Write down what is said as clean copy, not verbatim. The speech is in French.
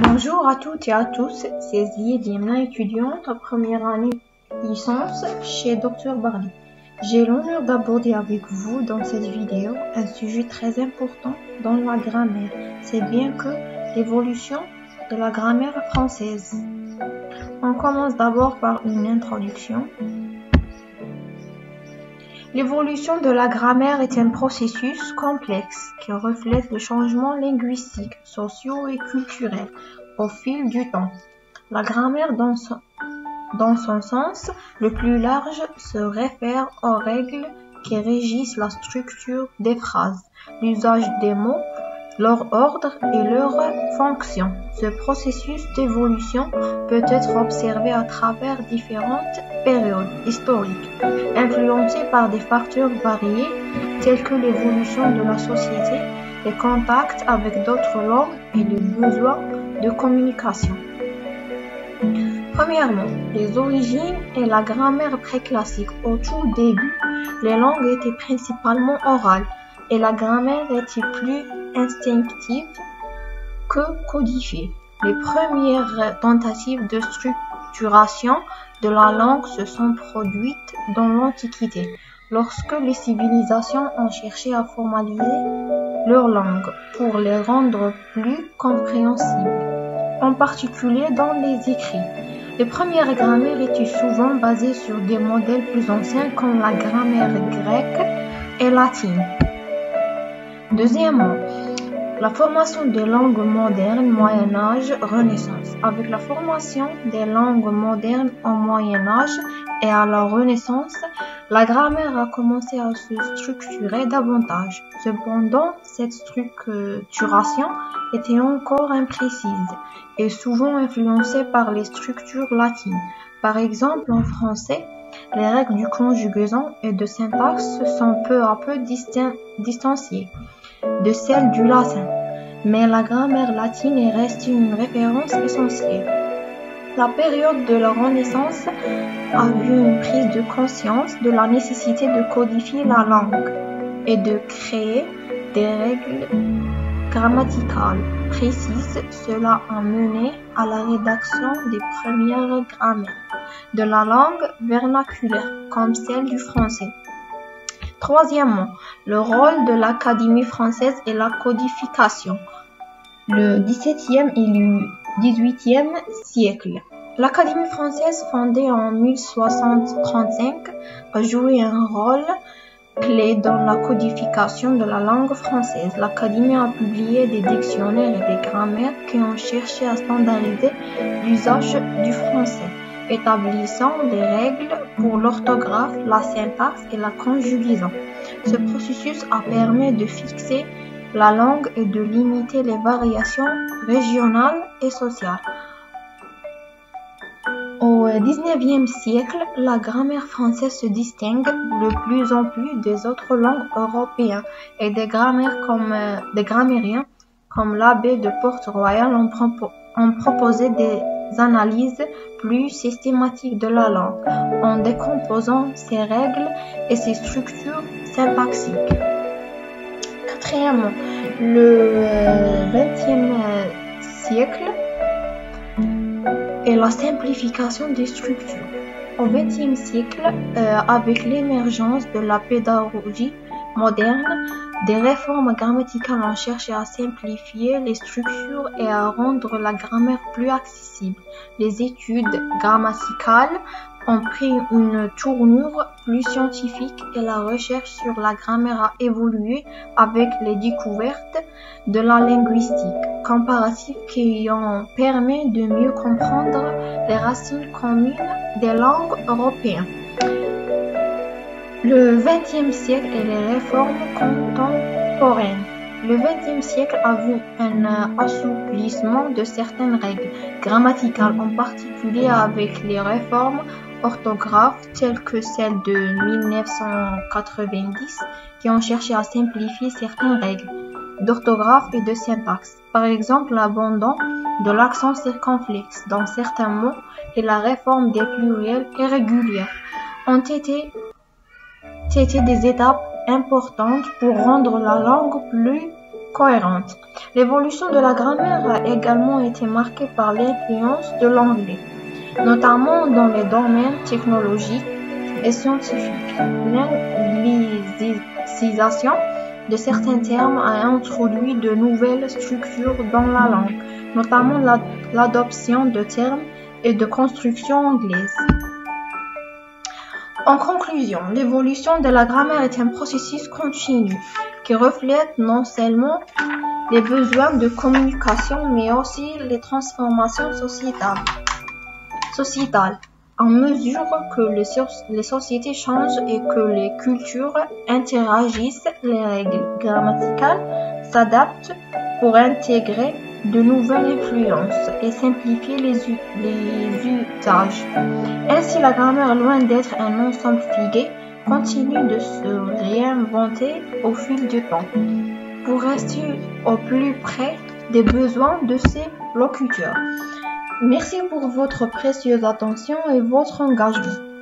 Bonjour à toutes et à tous, c'est Zied Yemna, étudiante en première année licence chez Dr Barli. J'ai l'honneur d'aborder avec vous dans cette vidéo un sujet très important dans la grammaire, c'est bien que l'évolution de la grammaire française. On commence d'abord par une introduction. L'évolution de la grammaire est un processus complexe qui reflète le changement linguistique, sociaux et culturel au fil du temps. La grammaire, dans son sens le plus large, se réfère aux règles qui régissent la structure des phrases, l'usage des mots, leur ordre et leur fonction. Ce processus d'évolution peut être observé à travers différentes périodes historiques, influencées par des facteurs variés tels que l'évolution de la société, les contacts avec d'autres langues et les besoins de communication. Premièrement, les origines et la grammaire préclassique. Au tout début, les langues étaient principalement orales et la grammaire était plus instinctive que codifiée. Les premières tentatives de structuration de la langue se sont produites dans l'Antiquité, lorsque les civilisations ont cherché à formaliser leur langue pour les rendre plus compréhensibles, en particulier dans les écrits. Les premières grammaires étaient souvent basées sur des modèles plus anciens comme la grammaire grecque et latine. Deuxièmement, la formation des langues modernes, Moyen-Âge, Renaissance. Avec la formation des langues modernes au Moyen-Âge et à la Renaissance, la grammaire a commencé à se structurer davantage. Cependant, cette structuration était encore imprécise et souvent influencée par les structures latines. Par exemple, en français, les règles du conjugaison et de syntaxe sont peu à peu distanciées de celles du latin, mais la grammaire latine est restée une référence essentielle. La période de la Renaissance a vu une prise de conscience de la nécessité de codifier la langue et de créer des règles grammaticales précises. Cela a mené à la rédaction des premières grammaires de la langue vernaculaire, comme celle du français. Troisièmement, le rôle de l'Académie française et la codification. Le XVIIe et le XVIIIe siècle. L'Académie française, fondée en 1635, a joué un rôle clé dans la codification de la langue française. L'Académie a publié des dictionnaires et des grammaires qui ont cherché à standardiser l'usage du français, établissant des règles pour l'orthographe, la syntaxe et la conjugaison. Ce processus a permis de fixer la langue et de limiter les variations régionales et sociales. Au XIXe siècle, la grammaire française se distingue de plus en plus des autres langues européennes et des grammairiens comme l'abbé de Port-Royal ont proposé des analyses plus systématiques de la langue en décomposant ses règles et ses structures syntaxiques. Quatrièmement, le XXe siècle et la simplification des structures. Au XXe siècle, avec l'émergence de la pédagogie moderne, des réformes grammaticales ont cherché à simplifier les structures et à rendre la grammaire plus accessible. Les études grammaticales ont pris une tournure plus scientifique et la recherche sur la grammaire a évolué avec les découvertes de la linguistique comparative qui ont permis de mieux comprendre les racines communes des langues européennes. Le XXe siècle et les réformes contemporaines. Le XXe siècle a vu un assouplissement de certaines règles grammaticales, en particulier avec les réformes orthographes telles que celles de 1990 qui ont cherché à simplifier certaines règles d'orthographe et de syntaxe. Par exemple, l'abandon de l'accent circonflexe dans certains mots et la réforme des pluriels irréguliers ont été des étapes importantes pour rendre la langue plus cohérente. L'évolution de la grammaire a également été marquée par l'influence de l'anglais, notamment dans les domaines technologiques et scientifiques. L'anglicisation de certains termes a introduit de nouvelles structures dans la langue, notamment l'adoption de termes et de constructions anglaises. En conclusion, l'évolution de la grammaire est un processus continu qui reflète non seulement les besoins de communication, mais aussi les transformations sociétales. En mesure que les sociétés changent et que les cultures interagissent, les règles grammaticales s'adaptent pour intégrer de nouvelles influences et simplifier les usages. Ainsi, la grammaire, loin d'être un ensemble figé, continue de se réinventer au fil du temps pour rester au plus près des besoins de ses locuteurs. Merci pour votre précieuse attention et votre engagement.